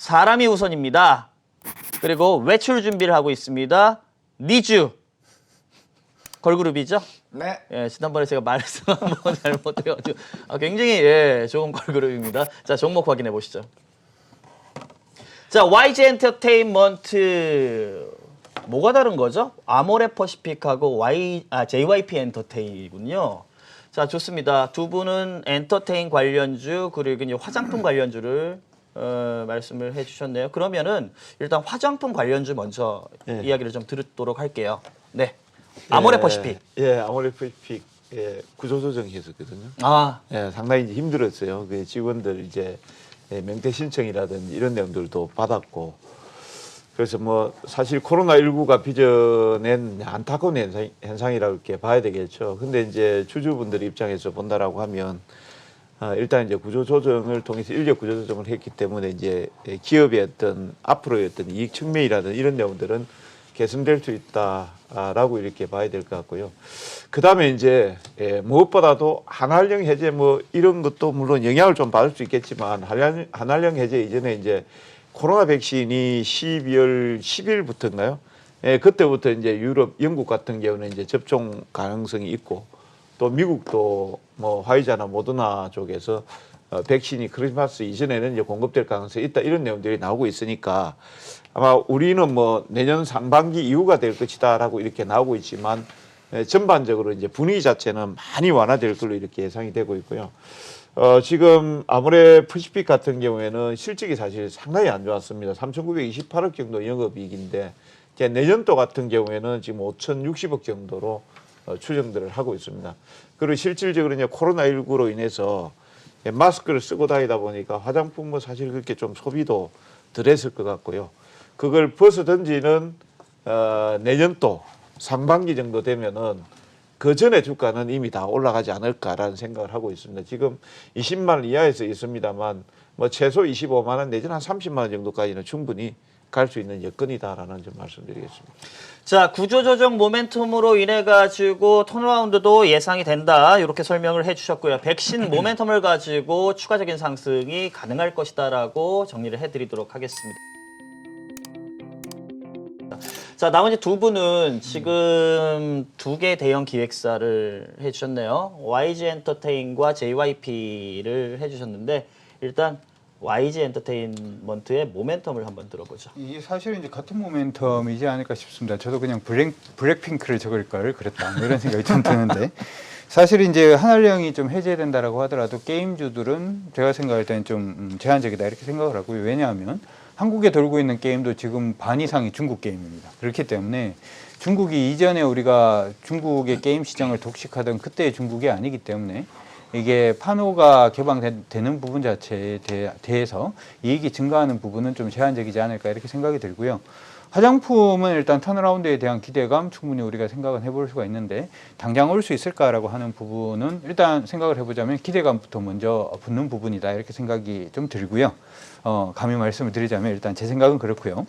사람이 우선입니다. 그리고 외출 준비를 하고 있습니다. 니쥬. 걸그룹이죠? 네. 예, 지난번에 제가 말씀 한번 잘못해가지고 굉장히 예, 좋은 걸그룹입니다. 자, 종목 확인해 보시죠. 자, YG 엔터테인먼트 뭐가 다른 거죠? 아모레 퍼시픽하고 JYP 엔터테인이군요. 자, 좋습니다. 두 분은 엔터테인 관련주 그리고 이제 화장품 관련주를 말씀을 해주셨네요. 그러면은 일단 화장품 관련주 먼저 이야기를 좀 듣도록 할게요. 네. 아모레 퍼시픽. 예, 아모레 퍼시픽 구조조정 했었거든요. 아, 예, 상당히 이제 힘들었어요. 그 직원들 이제 명퇴 신청이라든지 이런 내용들도 받았고, 그래서 뭐 사실 코로나19가 빚어낸 안타까운 현상이라고 이렇게 봐야 되겠죠. 근데 이제 주주분들 입장에서 본다라고 하면 일단 이제 구조조정을 통해서 인력 구조조정을 했기 때문에 이제 기업의 어떤 앞으로의 어떤 이익 측면이라든 이런 내용들은 개선될 수 있다라고 이렇게 봐야 될 것 같고요. 그 다음에 이제 무엇보다도 한한령 해제 뭐 이런 것도 물론 영향을 좀 받을 수 있겠지만 한한령 해제 이전에 이제 코로나 백신이 12월 10일부터인가요? 그때부터 이제 유럽, 영국 같은 경우는 이제 접종 가능성이 있고 또 미국도 뭐 화이자나 모더나 쪽에서 백신이 크리스마스 이전에는 이제 공급될 가능성이 있다 이런 내용들이 나오고 있으니까 아마 우리는 뭐 내년 상반기 이후가 될 것이다라고 이렇게 나오고 있지만 전반적으로 이제 분위기 자체는 많이 완화될 걸로 이렇게 예상이 되고 있고요. 지금 아모레 퍼시픽 같은 경우에는 실적이 사실 상당히 안 좋았습니다. 3,928억 정도 영업이익인데 내년도 같은 경우에는 지금 5,060억 정도로 추정들을 하고 있습니다. 그리고 실질적으로 이제 코로나19로 인해서 마스크를 쓰고 다니다 보니까 화장품은 사실 그렇게 좀 소비도 덜 했을 것 같고요. 그걸 벗어던지는 내년도 상반기 정도 되면은 그 전에 주가는 이미 다 올라가지 않을까라는 생각을 하고 있습니다. 지금 20만 원 이하에서 있습니다만 뭐 최소 25만 원 내지는 한 30만 원 정도까지는 충분히 갈 수 있는 여건이다라는 점 말씀드리겠습니다. 자, 구조조정 모멘텀으로 인해 가지고 턴어라운드도 예상이 된다. 이렇게 설명을 해주셨고요. 백신 모멘텀을 가지고 추가적인 상승이 가능할 것이다라고 정리를 해드리도록 하겠습니다. 자, 나머지 두 분은 지금 두 개 대형 기획사를 해주셨네요. YG 엔터테인과 JYP를 해주셨는데 일단 YG 엔터테인먼트의 모멘텀을 한번 들어보죠. 이게 사실은 이제 같은 모멘텀이지 않을까 싶습니다. 저도 그냥 블랙핑크를 적을 걸 그랬다 뭐 이런 생각이 좀 드는데 사실 이제 한한령이 좀 해제된다라고 하더라도 게임주들은 제가 생각할 때는 좀 제한적이다 이렇게 생각을 하고요. 왜냐하면 한국에 돌고 있는 게임도 지금 반 이상이 중국 게임입니다. 그렇기 때문에 중국이 이전에 우리가 중국의 게임 시장을 독식하던 그때의 중국이 아니기 때문에 이게 판호가 개방되는 부분 자체에 대해서 이익이 증가하는 부분은 좀 제한적이지 않을까 이렇게 생각이 들고요. 화장품은 일단 턴어라운드에 대한 기대감 충분히 우리가 생각은 해볼 수가 있는데 당장 올 수 있을까라고 하는 부분은 일단 생각을 해보자면 기대감부터 먼저 붙는 부분이다 이렇게 생각이 좀 들고요. 감히 말씀을 드리자면 일단 제 생각은 그렇고요.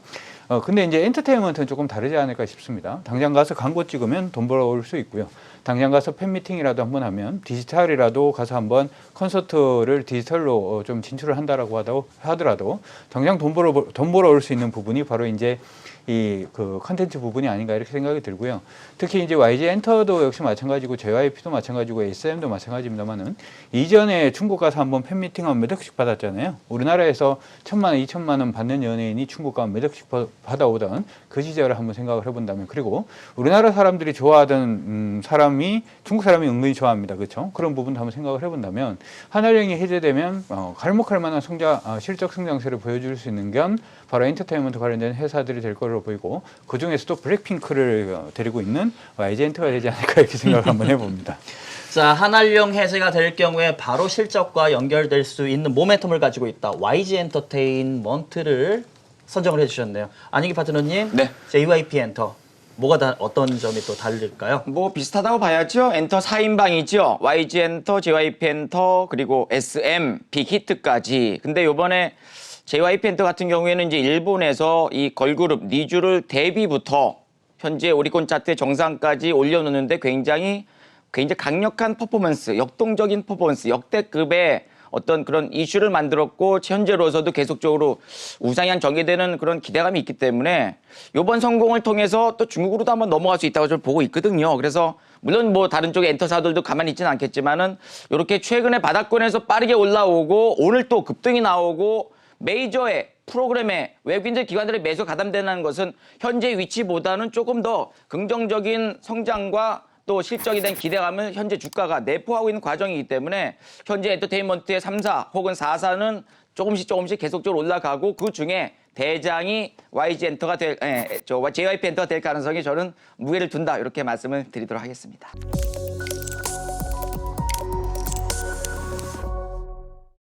근데 이제 엔터테인먼트는 조금 다르지 않을까 싶습니다. 당장 가서 광고 찍으면 돈 벌어올 수 있고요. 당장 가서 팬미팅이라도 한번 하면 디지털이라도 가서 한번 콘서트를 디지털로 좀 진출을 한다라고 하더라도 당장 돈 벌어올 수 있는 부분이 바로 이제 그 컨텐츠 부분이 아닌가 이렇게 생각이 들고요. 특히 이제 YG 엔터도 역시 마찬가지고 JYP도 마찬가지고 SM도 마찬가지입니다만은 이전에 중국 가서 한번 팬미팅하면 몇 억씩 받았잖아요. 우리나라에서 1,000만 원, 2천만 원 받는 연예인이 중국 가면 몇 억씩 받아오던 그 시절을 한번 생각을 해본다면 그리고 우리나라 사람들이 좋아하던 사람이 중국 사람이 은근히 좋아합니다. 그렇죠? 그런 부분도 한번 생각을 해본다면 한한령이 해제되면 갈목할 만한 실적 성장세를 보여줄 수 있는 건 바로 엔터테인먼트 관련된 회사들이 될 거로 보이고 그 중에서도 블랙핑크를 데리고 있는 YG 엔터가 되지 않을까 이렇게 생각을 한번 해봅니다. 자, 한한령 해제가 될 경우에 바로 실적과 연결될 수 있는 모멘텀을 가지고 있다. YG 엔터테인먼트를 선정을 해주셨네요. 안익희 파트너님, 네. JYP 엔터 뭐가 어떤 점이 또 다를까요? 뭐 비슷하다고 봐야죠. 엔터 4인방이죠. YG 엔터, JYP 엔터, 그리고 SM, 빅히트까지. 근데 요번에 JYP 엔터 같은 경우에는 이제 일본에서 이 걸그룹 니쥬를 데뷔부터 현재 오리콘 차트 정상까지 올려놓는데 굉장히 강력한 퍼포먼스, 역동적인 퍼포먼스, 역대급의 어떤 그런 이슈를 만들었고 현재로서도 계속적으로 우상향 전개되는 그런 기대감이 있기 때문에 이번 성공을 통해서 또 중국으로도 한번 넘어갈 수 있다고 저는 보고 있거든요. 그래서 물론 뭐 다른 쪽의 엔터사들도 가만히 있지는 않겠지만은 이렇게 최근에 바닥권에서 빠르게 올라오고 오늘 또 급등이 나오고 메이저의 프로그램에 외국인들 기관들의 매수 가담되는 것은 현재 위치보다는 조금 더 긍정적인 성장과 또 실적에 대한 기대감을 현재 주가가 내포하고 있는 과정이기 때문에 현재 엔터테인먼트의 3사 혹은 4사는 조금씩 계속적으로 올라가고 그 중에 대장이 YG 엔터가 JYP 엔터가 될 가능성이 저는 무게를 둔다 이렇게 말씀을 드리도록 하겠습니다.